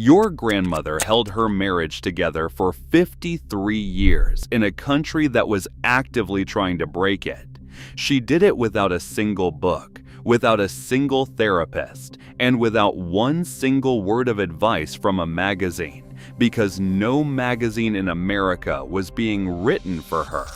Your grandmother held her marriage together for 53 years in a country that was actively trying to break it. She did it without a single book, without a single therapist, and without one single word of advice from a magazine, because no magazine in America was being written for her.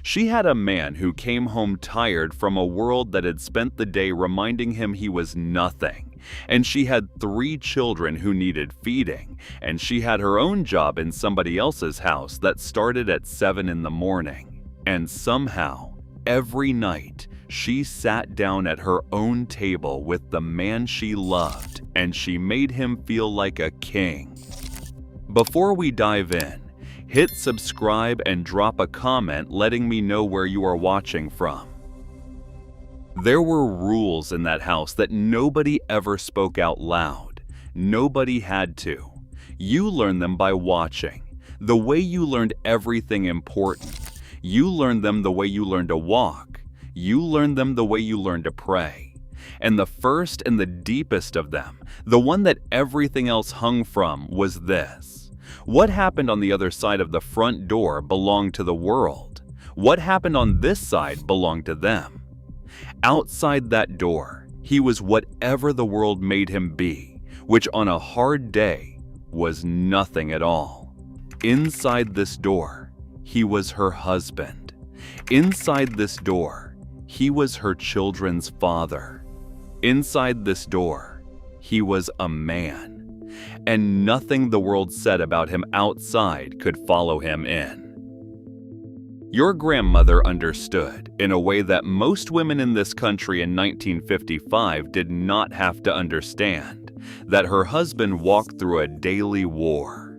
She had a man who came home tired from a world that had spent the day reminding him he was nothing. And she had 3 children who needed feeding, and she had her own job in somebody else's house that started at 7 in the morning. And somehow, every night, she sat down at her own table with the man she loved, and she made him feel like a king. Before we dive in, hit subscribe and drop a comment letting me know where you are watching from. There were rules in that house that nobody ever spoke out loud. Nobody had to. You learned them by watching. The way you learned everything important. You learned them the way you learned to walk. You learned them the way you learned to pray. And the first and the deepest of them, the one that everything else hung from, was this. What happened on the other side of the front door belonged to the world. What happened on this side belonged to them. Outside that door, he was whatever the world made him be, which on a hard day was nothing at all. Inside this door, he was her husband. Inside this door, he was her children's father. Inside this door, he was a man. And nothing the world said about him outside could follow him in. Your grandmother understood in a way that most women in this country in 1955 did not have to understand, that her husband walked through a daily war.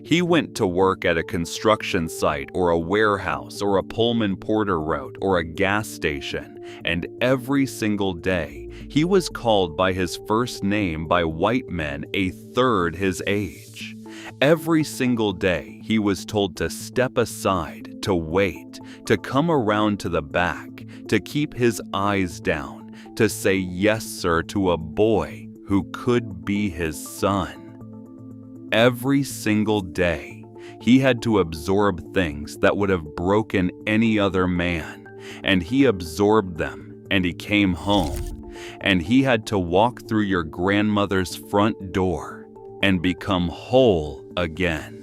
He went to work at a construction site or a warehouse or a Pullman Porter route or a gas station, and every single day he was called by his first name by white men a third his age. Every single day, he was told to step aside, to wait, to come around to the back, to keep his eyes down, to say yes, sir, to a boy who could be his son. Every single day, he had to absorb things that would have broken any other man, and he absorbed them, and he came home, and he had to walk through your grandmother's front door and become whole again.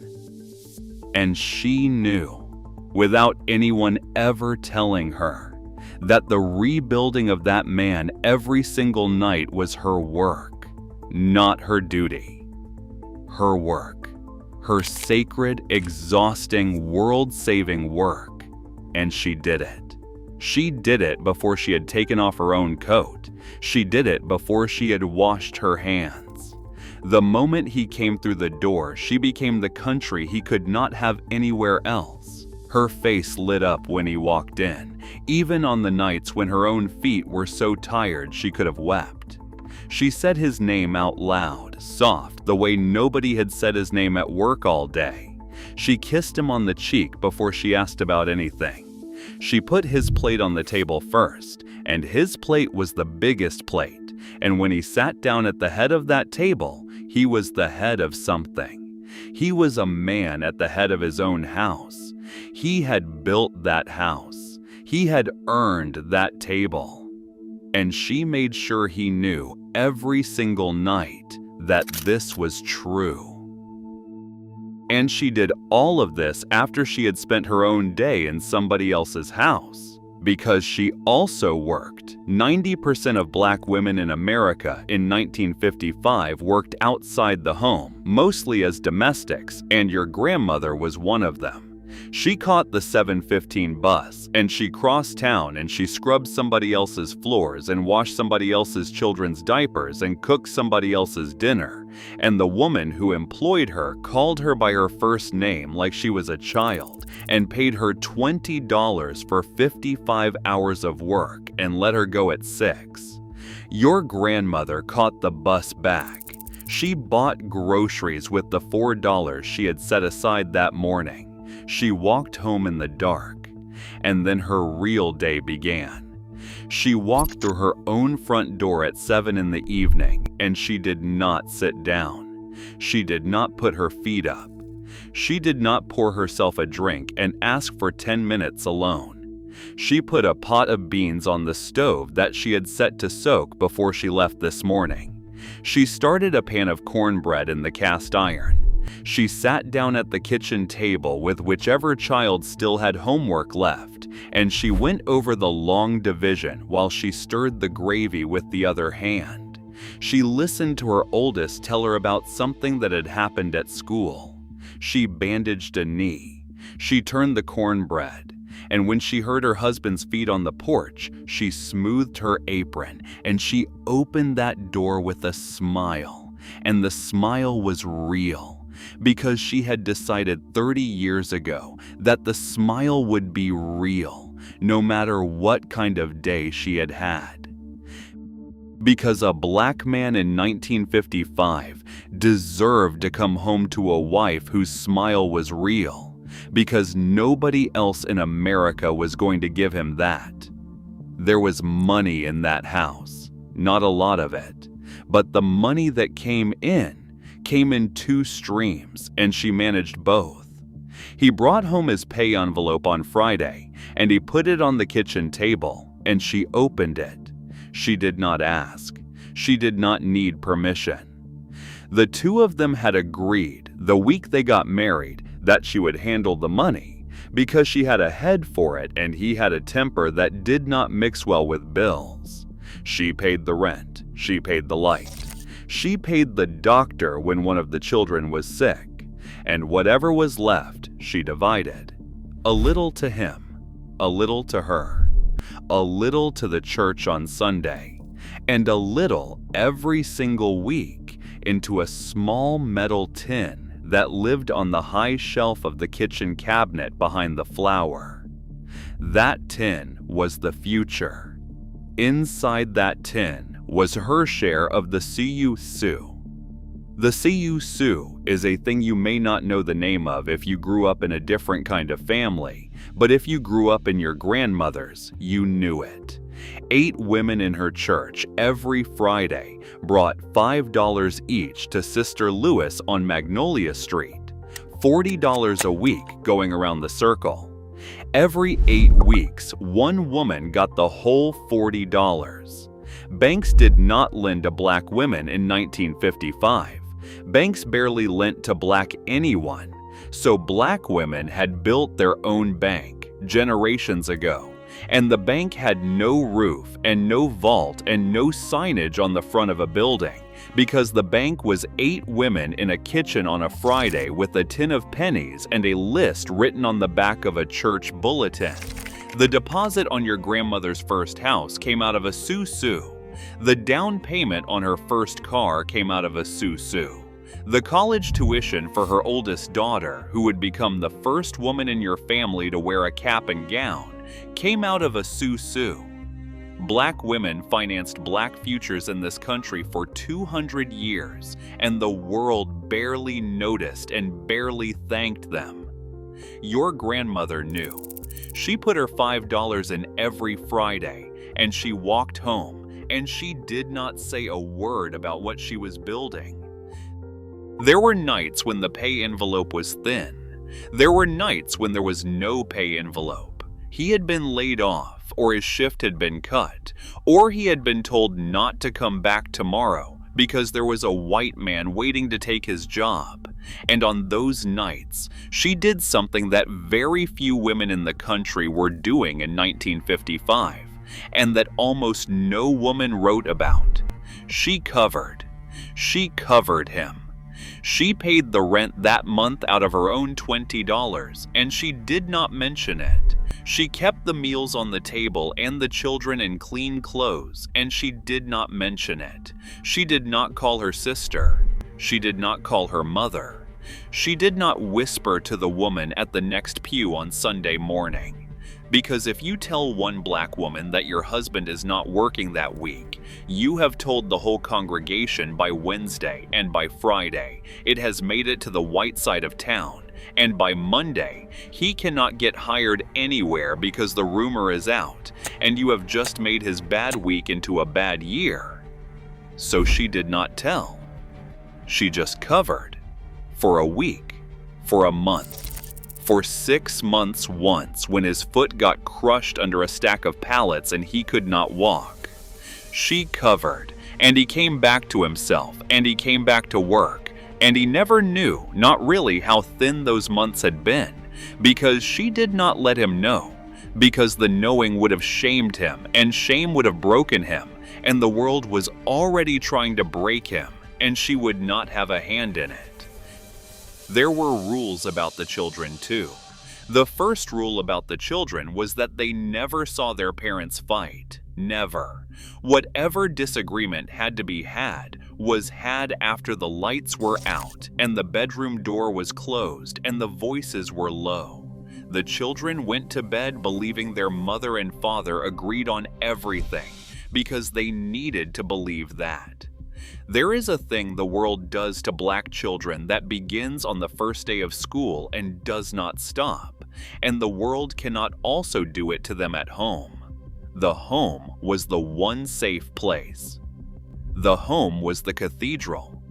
And she knew, without anyone ever telling her, that the rebuilding of that man every single night was her work, not her duty. Her work. Her sacred, exhausting, world-saving work. And she did it. She did it before she had taken off her own coat. She did it before she had washed her hands. The moment he came through the door, she became the country he could not have anywhere else. Her face lit up when he walked in, even on the nights when her own feet were so tired she could have wept. She said his name out loud, soft, the way nobody had said his name at work all day. She kissed him on the cheek before she asked about anything. She put his plate on the table first, and his plate was the biggest plate, and when he sat down at the head of that table, he was the head of something. He was a man at the head of his own house. He had built that house. He had earned that table. And she made sure he knew every single night that this was true. And she did all of this after she had spent her own day in somebody else's house. Because she also worked. 90% of black women in America in 1955 worked outside the home, mostly as domestics, and your grandmother was one of them. She caught the 7:15 bus, and she crossed town and she scrubbed somebody else's floors and washed somebody else's children's diapers and cooked somebody else's dinner. And the woman who employed her called her by her first name like she was a child and paid her $20 for 55 hours of work and let her go at 6. Your grandmother caught the bus back. She bought groceries with the $4 she had set aside that morning. She walked home in the dark, and then her real day began. She walked through her own front door at 7 in the evening, and she did not sit down. She did not put her feet up. She did not pour herself a drink and ask for 10 minutes alone. She put a pot of beans on the stove that she had set to soak before she left this morning. She started a pan of cornbread in the cast iron. She sat down at the kitchen table with whichever child still had homework left, and she went over the long division while she stirred the gravy with the other hand. She listened to her oldest tell her about something that had happened at school. She bandaged a knee. She turned the cornbread. And when she heard her husband's feet on the porch, she smoothed her apron and she opened that door with a smile. And the smile was real, because she had decided 30 years ago that the smile would be real, no matter what kind of day she had had. Because a black man in 1955 deserved to come home to a wife whose smile was real. Because nobody else in America was going to give him that. There was money in that house, not a lot of it, but the money that came in 2 streams, and she managed both. He brought home his pay envelope on Friday, and he put it on the kitchen table, and she opened it. She did not ask. She did not need permission. The two of them had agreed, the week they got married, that she would handle the money, because she had a head for it and he had a temper that did not mix well with bills. She paid the rent. She paid the light. She paid the doctor when one of the children was sick. And whatever was left, she divided. A little to him, a little to her, a little to the church on Sunday, and a little every single week into a small metal tin that lived on the high shelf of the kitchen cabinet behind the flour. That tin was the future. Inside that tin was her share of the CU Sue. The CU Sue is a thing you may not know the name of if you grew up in a different kind of family, but if you grew up in your grandmother's, you knew it. 8 women in her church every Friday brought $5 each to Sister Lewis on Magnolia Street, $40 a week going around the circle. Every 8 weeks, one woman got the whole $40. Banks did not lend to black women in 1955. Banks barely lent to black anyone, so black women had built their own bank generations ago. And the bank had no roof and no vault and no signage on the front of a building, because the bank was 8 women in a kitchen on a Friday with a tin of pennies and a list written on the back of a church bulletin. The deposit on your grandmother's first house came out of a Sue. The down payment on her first car came out of a Sue. The college tuition for her oldest daughter, who would become the first woman in your family to wear a cap and gown, came out of a Sue. Black women financed black futures in this country for 200 years, and the world barely noticed and barely thanked them. Your grandmother knew. She put her $5 in every Friday, and she walked home, and she did not say a word about what she was building. There were nights when the pay envelope was thin. There were nights when there was no pay envelope. He had been laid off, or his shift had been cut, or he had been told not to come back tomorrow because there was a white man waiting to take his job. And on those nights, she did something that very few women in the country were doing in 1955, and that almost no woman wrote about. She covered him. She paid the rent that month out of her own $20, and she did not mention it. She kept the meals on the table and the children in clean clothes, and she did not mention it. She did not call her sister. She did not call her mother. She did not whisper to the woman at the next pew on Sunday morning. Because if you tell one black woman that your husband is not working that week, you have told the whole congregation by Wednesday, and by Friday, it has made it to the white side of town, and by Monday, he cannot get hired anywhere because the rumor is out, and you have just made his bad week into a bad year. So she did not tell. She just covered. For a week, for a month, for 6 months once when his foot got crushed under a stack of pallets and he could not walk. She covered, and he came back to himself, and he came back to work, and he never knew, not really, how thin those months had been, because she did not let him know, because the knowing would have shamed him, and shame would have broken him, and the world was already trying to break him, and she would not have a hand in it. There were rules about the children too. The first rule about the children was that they never saw their parents fight. Never. Whatever disagreement had to be had was had after the lights were out and the bedroom door was closed and the voices were low. The children went to bed believing their mother and father agreed on everything because they needed to believe that. There is a thing the world does to black children that begins on the first day of school and does not stop, and the world cannot also do it to them at home. The home was the one safe place. The home was the cathedral.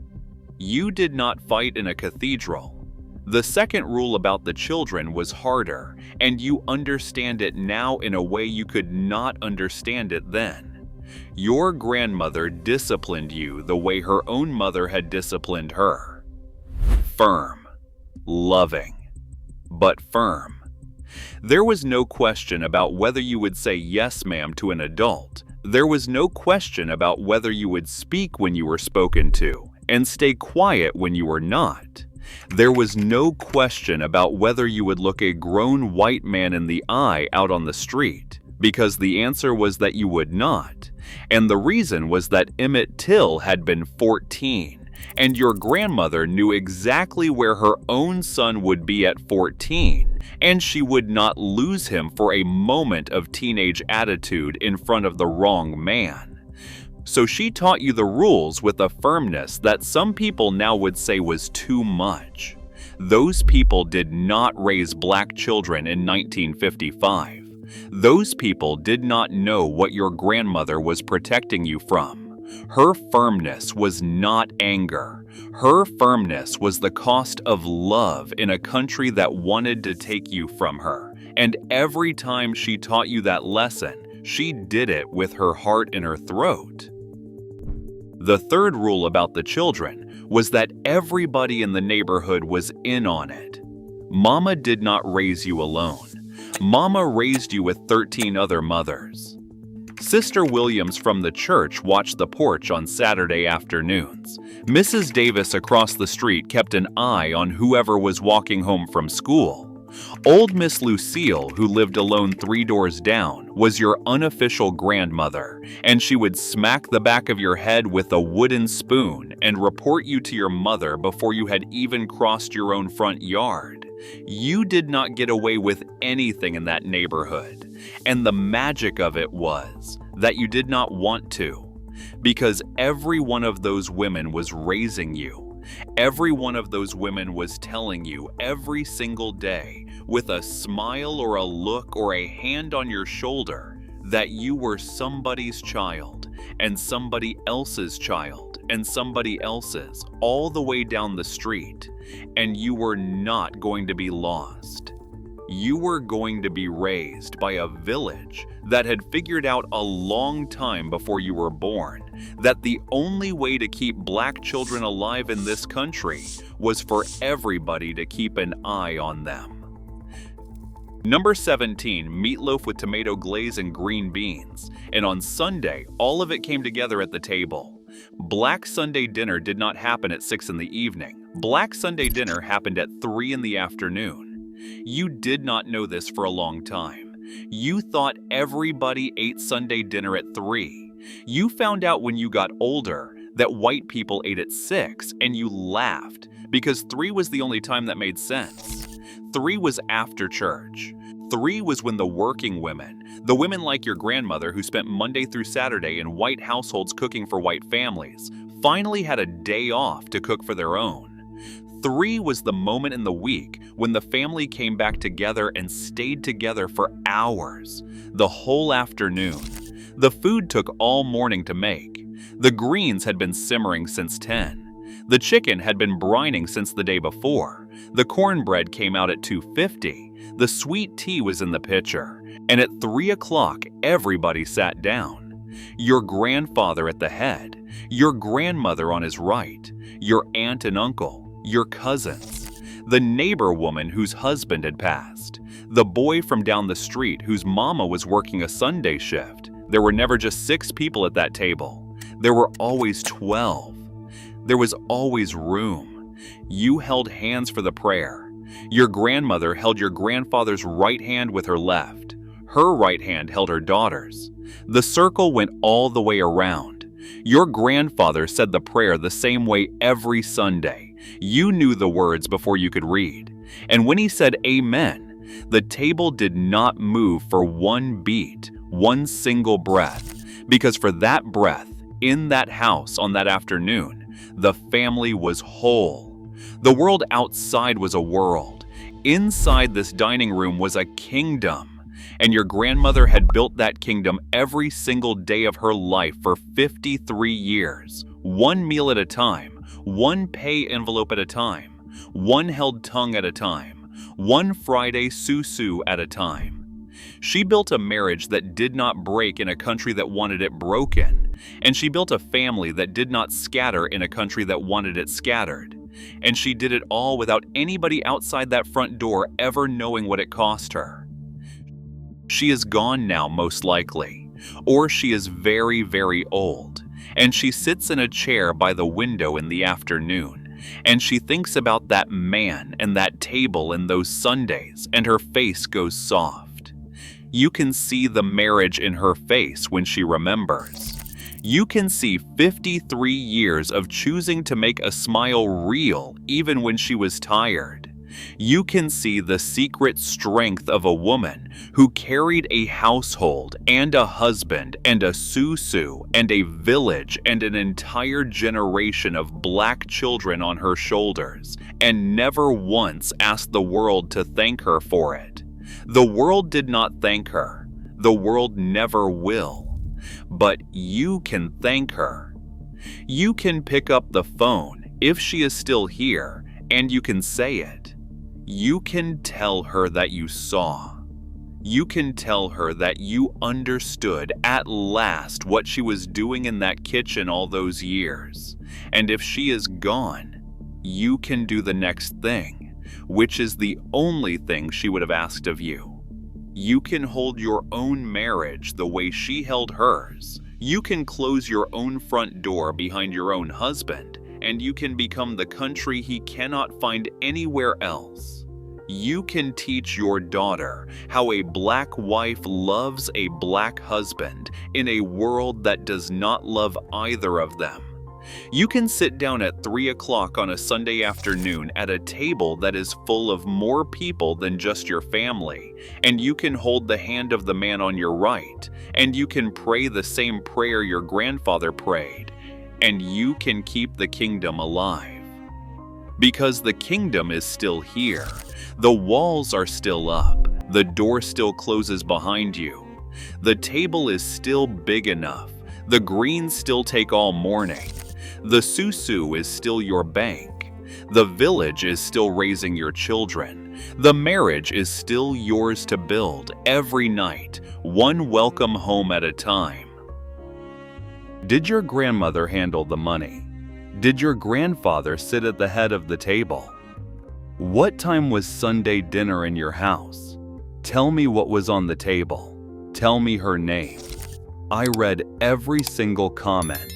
You did not fight in a cathedral. The second rule about the children was harder, and you understand it now in a way you could not understand it then. Your grandmother disciplined you the way her own mother had disciplined her. Firm, loving, but firm. There was no question about whether you would say yes, ma'am, to an adult. There was no question about whether you would speak when you were spoken to and stay quiet when you were not. There was no question about whether you would look a grown white man in the eye out on the street, because the answer was that you would not. And the reason was that Emmett Till had been 14, and your grandmother knew exactly where her own son would be at 14, and she would not lose him for a moment of teenage attitude in front of the wrong man. So she taught you the rules with a firmness that some people now would say was too much. Those people did not raise black children in 1955. Those people did not know what your grandmother was protecting you from. Her firmness was not anger. Her firmness was the cost of love in a country that wanted to take you from her. And every time she taught you that lesson, she did it with her heart in her throat. The third rule about the children was that everybody in the neighborhood was in on it. Mama did not raise you alone. Mama raised you with 13 other mothers. Sister Williams from the church watched the porch on Saturday afternoons. Mrs. Davis across the street kept an eye on whoever was walking home from school. Old Miss Lucille, who lived alone 3 doors down, was your unofficial grandmother, and she would smack the back of your head with a wooden spoon and report you to your mother before you had even crossed your own front yard. You did not get away with anything in that neighborhood, and the magic of it was that you did not want to, because every one of those women was raising you. Every one of those women was telling you every single day, with a smile or a look or a hand on your shoulder, that you were somebody's child, and somebody else's child, and somebody else's, all the way down the street, and you were not going to be lost. You were going to be raised by a village that had figured out a long time before you were born that the only way to keep black children alive in this country was for everybody to keep an eye on them. Number 17, meatloaf with tomato glaze and green beans. And on Sunday, all of it came together at the table. Black Sunday dinner did not happen at 6 in the evening. Black Sunday dinner happened at 3 in the afternoon. You did not know this for a long time. You thought everybody ate Sunday dinner at 3. You found out when you got older that white people ate at 6, and you laughed because 3 was the only time that made sense. 3 was after church. 3 was when the working women, the women like your grandmother who spent Monday through Saturday in white households cooking for white families, finally had a day off to cook for their own. 3 was the moment in the week when the family came back together and stayed together for hours, the whole afternoon. The food took all morning to make. The greens had been simmering since 10. The chicken had been brining since the day before. The cornbread came out at 2:50. The sweet tea was in the pitcher. And at 3 o'clock, everybody sat down. Your grandfather at the head, your grandmother on his right, your aunt and uncle, your cousins, the neighbor woman whose husband had passed, the boy from down the street whose mama was working a Sunday shift. There were never just 6 people at that table. There were always 12. There was always room. You held hands for the prayer. Your grandmother held your grandfather's right hand with her left. Her right hand held her daughter's. The circle went all the way around. Your grandfather said the prayer the same way every Sunday. You knew the words before you could read. And when he said amen, the table did not move for one beat, one single breath, because for that breath, in that house on that afternoon, the family was whole. The world outside was a world. Inside this dining room was a kingdom. And your grandmother had built that kingdom every single day of her life for 53 years, one meal at a time, one pay envelope at a time, one held tongue at a time, one Friday susu at a time. She built a marriage that did not break in a country that wanted it broken, and she built a family that did not scatter in a country that wanted it scattered. And she did it all without anybody outside that front door ever knowing what it cost her. She is gone now, most likely, or she is very, very old, and she sits in a chair by the window in the afternoon, and she thinks about that man and that table and those Sundays, and her face goes soft. You can see the marriage in her face when she remembers. You can see 53 years of choosing to make a smile real even when she was tired. You can see the secret strength of a woman who carried a household and a husband and a susu and a village and an entire generation of black children on her shoulders and never once asked the world to thank her for it. The world did not thank her. The world never will. But you can thank her. You can pick up the phone if she is still here and you can say it. You can tell her that you saw. You can tell her that you understood at last what she was doing in that kitchen all those years. And if she is gone, you can do the next thing, which is the only thing she would have asked of you. You can hold your own marriage the way she held hers. You can close your own front door behind your own husband, and you can become the country he cannot find anywhere else. You can teach your daughter how a black wife loves a black husband in a world that does not love either of them. You can sit down at 3 o'clock on a Sunday afternoon at a table that is full of more people than just your family, and you can hold the hand of the man on your right, and you can pray the same prayer your grandfather prayed, and you can keep the kingdom alive. Because the kingdom is still here. The walls are still up. The door still closes behind you. The table is still big enough. The greens still take all morning. The susu is still your bank. The village is still raising your children. The marriage is still yours to build every night, one welcome home at a time. Did your grandmother handle the money? Did your grandfather sit at the head of the table? What time was Sunday dinner in your house? Tell me what was on the table. Tell me her name. I read every single comment.